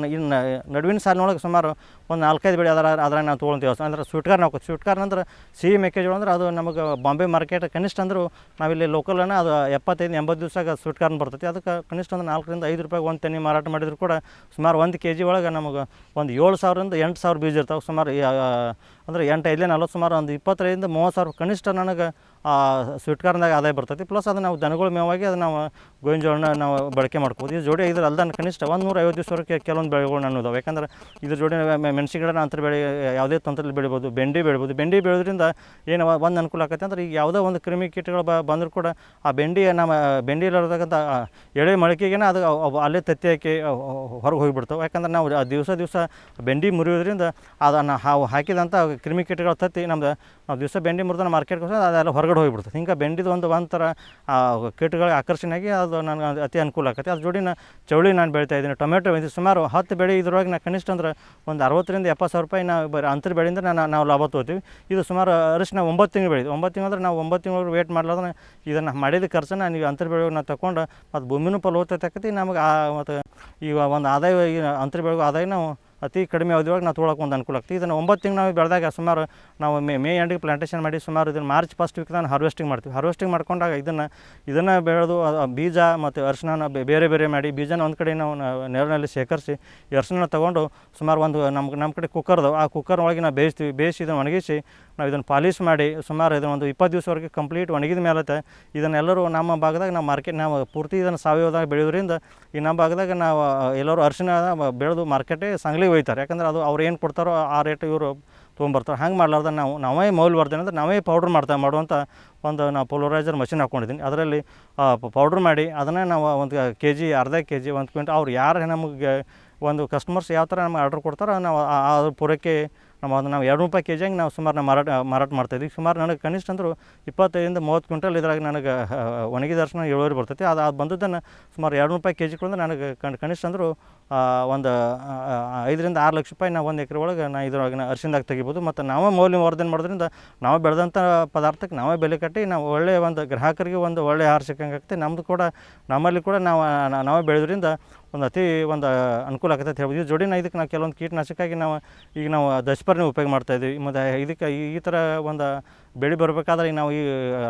ನಡುವಿನ ಸಾಲಿನೊಳಗೆ ಸುಮಾರು ಒಂದು 4-5 ಬೆಳೆ ಅದ್ರಾಗ ನಾವು ತೊಗೊಳ್ತೀವಿ. ಅಂದ್ರೆ ಸ್ವೀಟ್ ಕಾರ್ನ್ ಹಾಕೋದು. ಸ್ವೀಟ್ ಕಾರ್ನ್ ಅಂದ್ರೆ ಸಿಹಿ ಮೆಕ್ಕೆಜೋಳ ಅಂದ್ರೆ ಅದು ನಮಗೆ ಬಾಂಬೆ ಮಾರ್ಕೆಟ್ ಕನಿಷ್ಠ ಅಂದರೂ ನಾವಿಲ್ಲಿ ಲೋಕಲನ್ನು ಅದು 75-80 ದಿವಸಕ್ಕೆ ಸ್ವೀಟ್ ಕಾರ್ನ್ ಬರ್ತೈತಿ. ಅದಕ್ಕೆ ಕನಿಷ್ಠ ಒಂದು 4 ರಿಂದ 5 ರೂಪಾಯಿಗೆ ಒಂದು ತೆನೆ ಮಾರಾಟ ಮಾಡಿದ್ರು ಕೂಡ ಸುಮಾರು 1 kg ಒಳಗೆ ನಮಗೆ ಒಂದು 7,000 ರಿಂದ 8,000 ಬೀಜ ಇರ್ತಾವೆ. ಸುಮಾರು ಅಂದರೆ 8-5-40 ಸುಮಾರು ಒಂದು 20,000 ರಿಂದ 30,000 ಕನಿಷ್ಠ ನನಗೆ ಸ್ವೀಟ್ ಕಾರ್ನ್ದಾಗ ಆದಾಯ ಬರ್ತೈತಿ. ಪ್ಲಸ್ ಅದು ನಾವು ದನಗಳ ಮೇವಾಗಿ ಅದು ನಾವು ಗೋವಿನ ಜೋಳನ ನಾವು ಬಳಕೆ ಮಾಡ್ಬೋದು. ಇದು ಜೋಡಿ ಇದ್ರ ಅಲ್ದಾನ ಕನಿಷ್ಠ 150 ದಿವಸವರೆಗೆ ಕೆಲವೊಂದು ಬೆಳೆಗಳು ನಾನು ಇದಾವೆ. ಯಾಕಂದ್ರೆ ಇದ್ರ ಜೋಡಿ ಮೆಣಸಿನ ಗಿಡನ ಅಂತರ ಬೆಳೆ ಯಾವುದೇ ತಂತ್ರದಲ್ಲಿ ಬೆಳಿಬೋದು. ಬೆಂಡಿ ಬೆಳಿಬೋದು. ಬೆಂಡಿ ಬೆಳೆದ್ರಿಂದ ಏನು ಒಂದು ಅನುಕೂಲ ಆಕೈತೆ ಅಂದ್ರೆ ಈಗ ಯಾವುದೋ ಒಂದು ಕ್ರಿಮಿ ಕೀಟಗಳು ಬಂದರೂ ಕೂಡ ಆ ನಮ್ಮ ಬೆಂಡಿ ಇರೋದಕ್ಕಂಥ ಎಳೆ ಮೊಳಕೆಗೇನೆ ಅದು ಅಲ್ಲೇ ತತ್ತಿ ಹಾಕಿ ಹೊರಗೆ ಹೋಗಿಬಿಡ್ತಾವೆ. ಯಾಕಂದ್ರೆ ನಾವು ದಿವಸ ಬೆಂಡಿ ಮುರಿಯೋದ್ರಿಂದ ಅದನ್ನು ಹಾಕಿದಂಥ ಕ್ರಿಮಿಕೀಟಗಳು ತತ್ತಿ ನಾವು ದಿವಸ ಬೆಂಡಿ ಮುರಿದ ಮಾರ್ಕೆಟ್ಗೋಸ್ಕರ ಅದೆಲ್ಲ ಹೊರಗಡೆ ಹೋಗಿಬಿಡ್ತದೆ. ಹಿಂಗೆ ಬೆಂಡಿದು ಒಂಥರ ಕೀಟಗಳಿಗೆ ಆಕರ್ಷಣೆಯಾಗಿ ಅದು ನನಗೆ ಅತಿ ಅನುಕೂಲ ಆಕೈತಿ. ಅದ್ರ ಜೋಡಿ ಚೌಳಿ ನಾನು ಬೆಳಿತಾ ಇದ್ದೀನಿ. ಟೊಮೆಟೊ ಇದು ಸುಮಾರು 10 ಬೆಳೆ ಇದ್ರೊಳಗೆ ನಾನು ಕನಿಷ್ಠ ಅಂದ್ರೆ ಒಂದು 60 ರಿಂದ 70 ಸಾವಿರ ರೂಪಾಯಿ ನಾವು ಬರೀ ಅಂತರ ಬೆಳೆಯಿಂದ ನಾವು ಲಾಭ ತೊಗೋತೀವಿ. ಇದು ಸುಮಾರು ಅರಿಶಿನ 9 ತಿಂಗಳು ಬೆಳೆದು 9 ತಿಂಗಳು ಅಂದ್ರೆ ನಾವು 9 ತಿಂಗಳು ವೇಟ್ ಮಾಡ್ಲಾರ್ದ್ರೆ ಇದನ್ನು ಮಾಡಿದ ಖರ್ಚನ್ನು ನೀವು ಅಂತರ ಬೆಳೆಗೆ ನಾವು ತಗೊಂಡು ಮತ್ತು ಭೂಮಿನೂ ಫಲವತ್ತತೆ ನಮಗೆ ಮತ್ತು ಈಗ ಒಂದು ಆದಾಯ ಈ ಅಂತರ ಬೆಳೆಗೂ ಆದಾಯ ನಾವು ಅತಿ ಕಡಿಮೆ ಅವಧಿಯೊಳಗೆ ನಾವು ತೊಗೊಳಕ್ಕೆ ಒಂದು ಅನುಕೂಲ ಆಗ್ತದೆ. ಇದನ್ನು 9 ತಿಂಗಳು ನಾವು ಬೆಳೆದಾಗ ಸುಮಾರು ನಾವು ಮೇ ಎಂಡಿಗೆ ಪ್ಲಾಂಟೇಷನ್ ಮಾಡಿ ಸುಮಾರು ಇದನ್ನು ಮಾರ್ಚ್ ಫಸ್ಟ್ ವೀಕ್ ನಾನು ಹಾರ್ವೆಸ್ಟಿಂಗ್ ಮಾಡ್ತೀವಿ. ಹಾರ್ವೆಸ್ಟಿಂಗ್ ಮಾಡ್ಕೊಂಡಾಗ ಇದನ್ನು ಬೆಳೆದು ಬೀಜ ಮತ್ತು ಅರಿಶಿನ ಬೇರೆ ಮಾಡಿ ಬೀಜನ ಒಂದು ಕಡೆ ನಾವು ನೆರಳಿನಲ್ಲಿ ಶೇಖರಿಸಿ ಈ ಅರಿಶಿನ ತೊಗೊಂಡು ಸುಮಾರು ಒಂದು ನಮ್ಮ ಕಡೆ ಕುಕ್ಕರ್ದವು ಆ ಕುಕ್ಕರ್ ಒಳಗೆ ನಾವು ಬೇಯಿಸಿ ಇದನ್ನು ಒಣಗಿಸಿ ನಾವು ಇದನ್ನು ಪಾಲಿಶ್ ಮಾಡಿ ಸುಮಾರು ಇದನ್ನು ಒಂದು 20 ದಿವಸವರೆಗೆ ಕಂಪ್ಲೀಟ್ ಒಣಗಿದ ಮೇಲೆ ಇದನ್ನೆಲ್ಲರೂ ನಮ್ಮ ಭಾಗದಾಗ ನಾವು ಪೂರ್ತಿ ಇದನ್ನು ಸಾವಯವದಾಗ ಬೆಳೆಯೋದ್ರಿಂದ ಈ ನಮ್ಮ ಭಾಗದಾಗ ನಾವು ಎಲ್ಲರೂ ಅರಿಶಿನ ಬೆಳೆದು ಮಾರ್ಕೆಟೇ ಸಂಗ್ಲಿಗೆ ಒಯ್ತಾರೆ. ಯಾಕಂದ್ರೆ ಅದು ಅವ್ರು ಏನು ಕೊಡ್ತಾರೋ ಆ ರೇಟ್ ಇವರು ತೊಗೊಂಬರ್ತಾರೆ. ಹಂಗೆ ಮಾಡ್ಲಾರ್ದ ನಾವೇ ಮೌಲ್ಯವರ್ಧನೆ ಅಂದರೆ ನಾವೇ ಪೌಡ್ರ್ ಮಾಡುವಂಥ ಒಂದು ನಾವು ಪೋಲರೈಸರ್ ಮಷಿನ್ ಹಾಕ್ಕೊಂಡಿದ್ದೀನಿ. ಅದರಲ್ಲಿ ಪೌಡ್ರ್ ಮಾಡಿ ಅದನ್ನೇ ನಾವು ಒಂದು kg, ಅರ್ಧ kg, 1 ಕ್ವಿಂಟಲ್ ಅವ್ರು ಯಾರು ನಮಗೆ ಒಂದು ಕಸ್ಟಮರ್ಸ್ ಯಾವ ಥರ ನಮಗೆ ಆರ್ಡ್ರ್ ಕೊಡ್ತಾರೋ ನಾವು ಅದ್ರ ಪೂರೈಕೆ ನಾವು 2 ರೂಪಾಯಿ kg ಹಂಗೆ ನಾವು ಸುಮಾರು ಮಾರಾಟ ಮಾಡ್ತಾಯಿದ್ವಿ. ಸುಮಾರು ನನಗೆ ಕನಿಷ್ಠ ಅಂದರೂ 25 ರಿಂದ 30 ಕ್ವಿಂಟಲ್ ಇದ್ರಾಗ ನನಗೆ ಒಣಗಿದ ಅರಿಶಿನ ಇಳುವರಿ ಬರ್ತೈತಿ. ಅದು ಬಂದದ್ದನ್ನು ಸುಮಾರು 2 ರೂಪಾಯಿ kg ಕೊಂಡ್ರೆ ನನಗೆ ಕನಿಷ್ಠ ಅಂದರೂ ಒಂದು 5 ರಿಂದ 6 ಲಕ್ಷ ರೂಪಾಯಿ ನಾವು 1 ಎಕರೆ ಒಳಗೆ ಇದ್ರೊಳಗೆ ಅರಿಶಿನದಾಗ ತೆಗಿಬೋದು. ಮತ್ತು ನಾವೇ ಮೌಲ್ಯವರ್ಧನೆ ಮಾಡೋದ್ರಿಂದ ನಾವು ಬೆಳೆದಂಥ ಪದಾರ್ಥಕ್ಕೆ ನಾವೇ ಬೆಲೆ ಕಟ್ಟಿ ನಾವು ಒಳ್ಳೆಯ ಒಂದು ಗ್ರಾಹಕರಿಗೆ ಒಂದು ಒಳ್ಳೆಯ ಆಹಾರ ಸಿಕ್ಕಂಗೆ ಆಗ್ತದೆ. ನಮ್ಮಲ್ಲಿ ಕೂಡ ನಾವೇ ಬೆಳೆದ್ರಿಂದ ಒಂದು ಒಂದು ಅನುಕೂಲ ಆಗುತ್ತೆ ಅಂತ ಹೇಳ್ಬೋದು. ಈ ಜೋಡಿ ಇದಕ್ಕೆ ನಾವು ಕೆಲವೊಂದು ಕೀಟನಾಶಕಾಗಿ ನಾವು ದಶಪರ್ಣಿ ಉಪಯೋಗ ಮಾಡ್ತಾಯಿದ್ದೀವಿ. ಮತ್ತು ಇದಕ್ಕೆ ಈ ಥರ ಒಂದು ಬೆಳೆ ಬರಬೇಕಾದ್ರೆ ನಾವು ಈ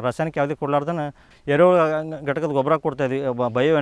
ರಾಸಾಯನಿಕ ಯಾವುದೇ ಕೊಡಲಾರ್ದನ ಎರೆಹುಳ ಘಟಕದ ಗೊಬ್ಬರ ಕೊಡ್ತಾಯಿದ್ವಿ. ಬಯೋ